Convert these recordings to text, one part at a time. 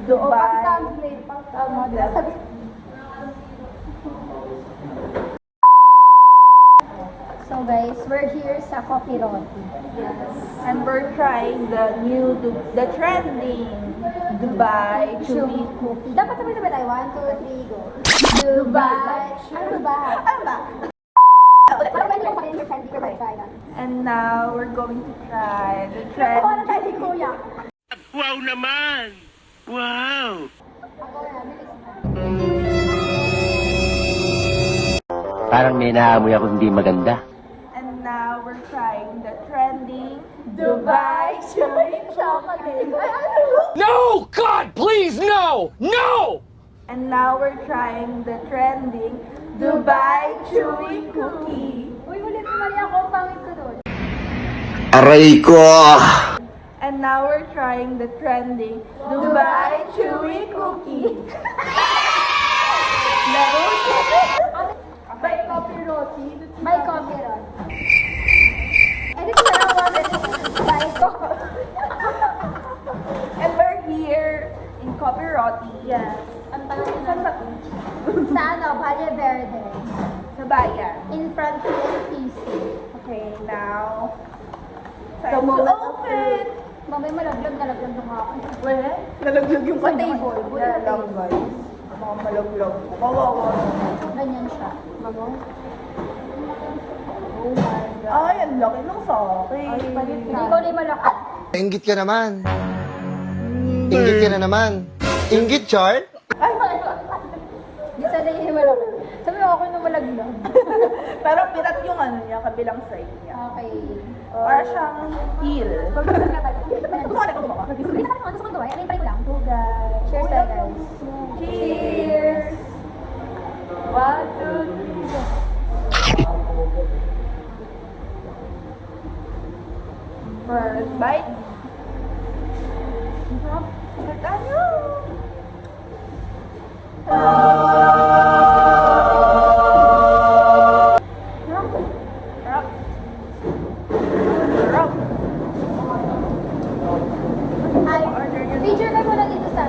Dubai. So guys, we're here sa Coffee Roti. Yes. And we're trying the trending Dubai chewy cookie. Dapat sabay-sabay tayo. 1, 2, 3, go. Dubai. Ano ba? Ano ba? Parang pwede yung pag-in your candy ko tayo. And now we're going to try the Ako na trend. tayo ni Kuya. Wow naman! Wow! Ako na, bilis na. Parang may naamoy ako hindi maganda. And now we're trying the trending Dubai chewy chocolate. No! God, please, no! No! And now we're trying the trending Dubai chewy cookie. Uy, ulit mo Maria ako. Ang pangit ko doon. Aray ko! And now we're trying the trending Dubai chewy cookie. By Coffee Roti. By Coffee Roti. Edit mo lang ako. By Coffee. And we're here in Coffee Roti. Yes. Ang tanong Saan ba to? sa ano, Valle Verde. Sa bayan. In front of NTC. Okay, now. The Time to moment open. Mamay malaglag ng ako. Wala. Nalaglag yung Sa kanya. table. Nalaglag, guys. Mga malaglag. Kawawa. Ganyan siya. Oh my God. Ay, ang laki ng sakin. Ay, palit Hindi ko na yung malaki. Inggit ka naman. Inggit ka na naman. Inggit, Char? Di sana yung malaki. Sabi ako na malaglag. Pero pirat yung ano niya, kabilang side niya. Okay. Para siyang heel. Gusto ko gawin. Ano yung try ko lang? Cheers tayo guys. Cheers! 1, 2, 3, go. First bite. Ano? Sarap. Sarap. Ay, feature ka muna dito sa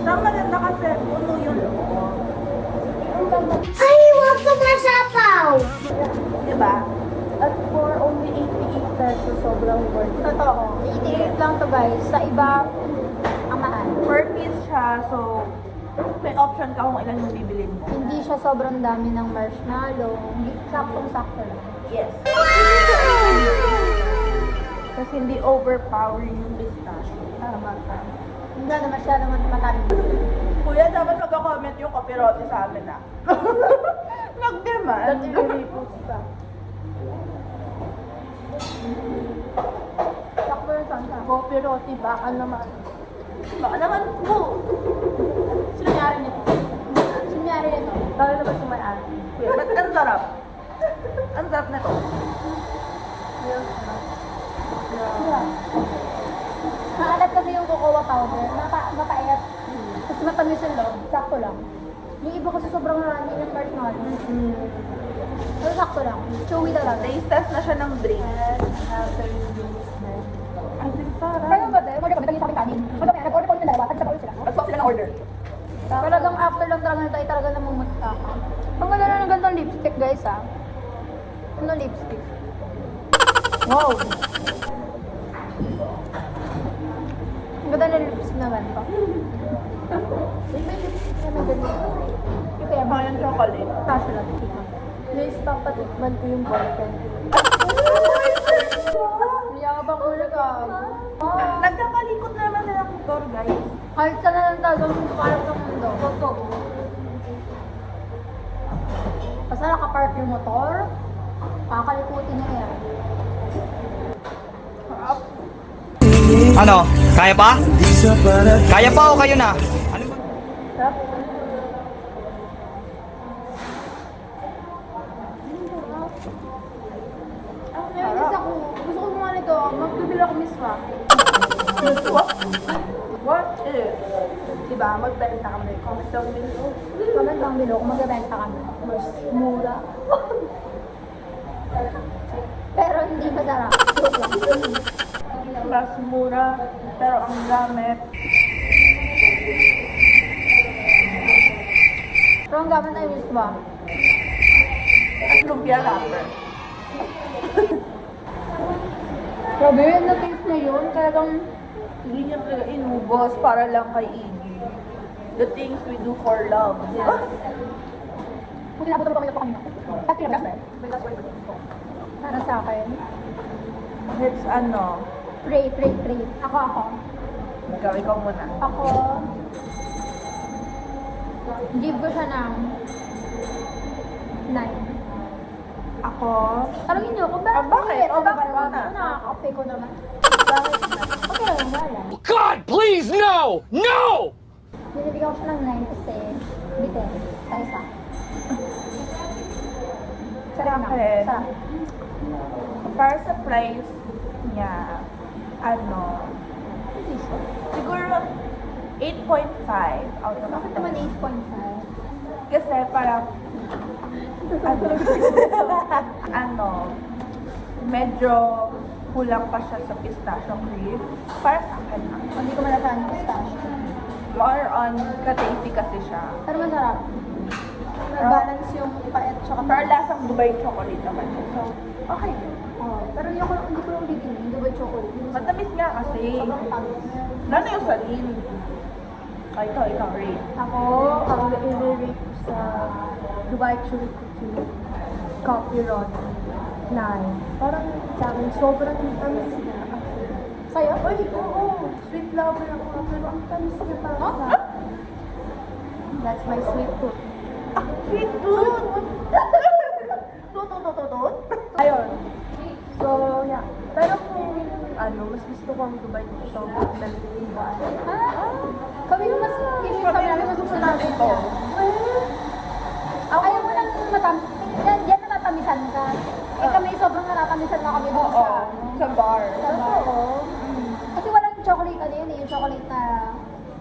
Ang maganda kasi puno yung loob. Ay, wag ka masapaw! Diba? At for only 88 pesos, sobrang worth it. Totoo. 88 lang to guys. Sa iba, ang mahal. Per piece siya, so may option ka kung ilan yung bibilin mo. Hindi siya sobrang dami ng marshmallow. Hindi, saktong-sakto lang. Yes. Kasi hindi overpowering yung pistachio. Tama ka. Hindi na masyadong matamis. Kuya, dapat magka-comment yung kapirote sa amin ah. Nag-demand. Dati i-repost ka. Sakto rin saan ka? Coffee roti, baka naman. Baka naman po. Sino nangyari nito? Sino nangyari nito? Dahil naman sa may-ari. Kuya, ba't ang sarap? Ang sarap na to. Maalat kasi yung cocoa powder. Mapait. Tapos matamis yung loob. Sakto lang. Yung iba kasi sobrang runny yung marshmallow. Pero sakto lang. Chewy talaga. Taste test na siya ng drink. Ay, sarap. Kaya ba tayo? Mag-order kami sa akin kanin. Nag-order ko ng dalawa. At sa pa sila. Nag-swap sila ng order. Talagang after lang talaga tayo talaga namumutla ka. Ang ganda na ng gandang lipstick guys ah. Ano lipstick? Wow! Ang ganda na lipstick naman pa. May lipstick na maganda. Ito yung mga chocolate. Kaso lang. Guys, papatikman ko yung boyfriend. Yabang ulo ka. Nagkakalikot naman sila ng tour, guys. Kahit ka na lang talagang parang sa mundo. Totoo. Basta nakapark yung motor, kakalikutin niya yan. Ano? Kaya pa? Kaya pa o kayo na? Ano ba? Sarap. Nainis ako. Gusto ko mga nito. Magbibili ako miswa. What if? Diba, magbenta kami. Comment down below. Comment lang below kung magbebenta kami. Mas mura. Pero hindi masarap. Mas mura, pero ang gamit. Pero ang gamit ay miss ba? At lumpia wrapper. Grabe, na-taste na yun. Talagang Hindi niya talaga inubos para lang kay Iggy. The things we do for love. kung kinabot kami na po kami. At pinabas ba? Para sa akin. It's ano, Pray. Ako. ikaw muna. Ako, give ko siya ng 9. Ako, Tanungin niyo kung bakit? bakit? O, bakit Ano ba? na? Nakaka-kape ko naman. Bakit? Okay lang, wala. God, please, no! No! Binibigyan ko siya ng 9 kasi bitin. Sa isa. Sarap na. Bakit? Sarap. para sa price niya, ano, siguro 8.5 out of Bakit 10. naman 8.5? Kasi parang, ano, medyo kulang pa siya sa pistachio cream. Para sa akin, Hindi ko malasahan yung pistachio. more on ka-tasty kasi siya. Pero masarap. Balance yung pait tsaka Pero lasang Dubai chocolate naman siya. So, okay. Oh, pero hindi ko lang bibili. Hindi ba chocolate? Matamis nga kasi. Sobrang tamis. Lalo yung salin. Ay, ikaw, Ray. Ako, ang i-rate ko sa Dubai Chili Cookie Coffee Rod 9. Parang sa akin, sobrang tamis niya. Sa'yo? Ay, oo. Sweet lover ako. Pero ang tamis niya para sa akin. That's my sweet tooth. Sweet tooth! Tut. Ayun. So, yeah. Pero kung ano, mas gusto ko ang Dubai chocolate milk tea. Kami yung mas namin mas gusto namin ito. Ayaw mo lang matamis. Yan natatamisan ka. Eh kami sobrang natatamisan na kami doon Oo, sa sa bar. oo. Kasi walang chocolate ano yun eh. Yung chocolate na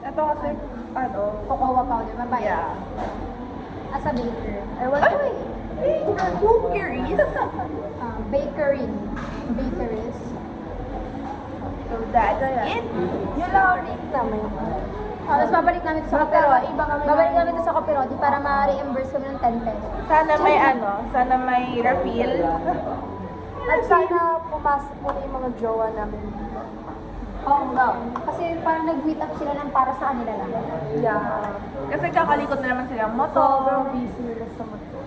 Ito kasi, ano, cocoa powder. Mabaya. yeah. As a baker. I want Ay, who cares? Bakeries. So that's it. Yun lang ang rate namin. Tapos babalik namin sa Kaperodi. Babalik namin sa Kaperodi para ma-reimburse kami ng 10 pesos. Sana may refill. At sana pumasok muna yung mga jowa namin. Oo nga. Kasi parang nag-meet up sila ng para sa kanila lang. Yeah. Kasi kakalikot na naman silang motor. Sobrang busy nila sa motor.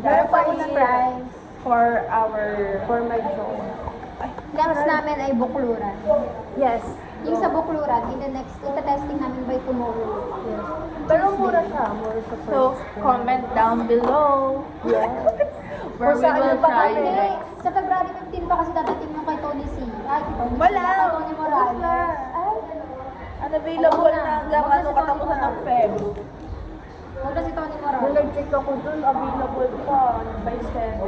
That's pa why surprise for my jowa. Next namin ay Bukluran. Yes. Yung sa Bukluran, ita-testing namin by tomorrow. Yes. Pero mura siya. So, comment down below. Yeah. Where we will try Hindi. next. Sa February 15 pa kasi dadating yung kay Tony C. Ay, kay Tony C. Wala. Kay Tony Morales. Wala. Ay, Unavailable na hanggang Wala ano si Tony katapusan ng Morales. Feb. wala si Tony Nung Morales. nag-check ako dun, available pa. By 7.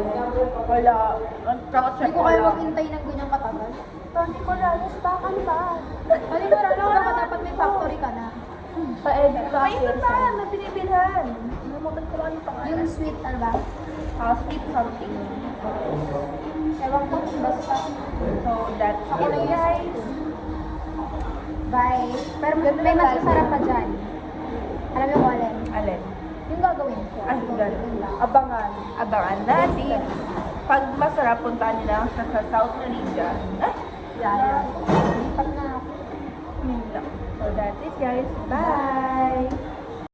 Wala. Nag-check Hindi ko ko kayo lang. maghintay ng ganyang katagal. Tony Morales, baka ba? Tony Morales, baka dapat may factory ka na. Pa-edit ba? May isa pa na binibilhan. Namutan ko lang yung pangalan. Yung sweet, ano ba? Sweet something. Ewan ko, basta. So, that's it, guys. Bye. Pero may mas masarap pa dyan. Alam mo kung alin? Alin? Yung gagawin ko. Ay, ganun. Yun lang. Abangan. Abangan natin. Pag masarap, puntahan nyo lang siya sa South Malaysia. Yeah. Lipat na ako. Yun lang. So, that's it, guys. Bye!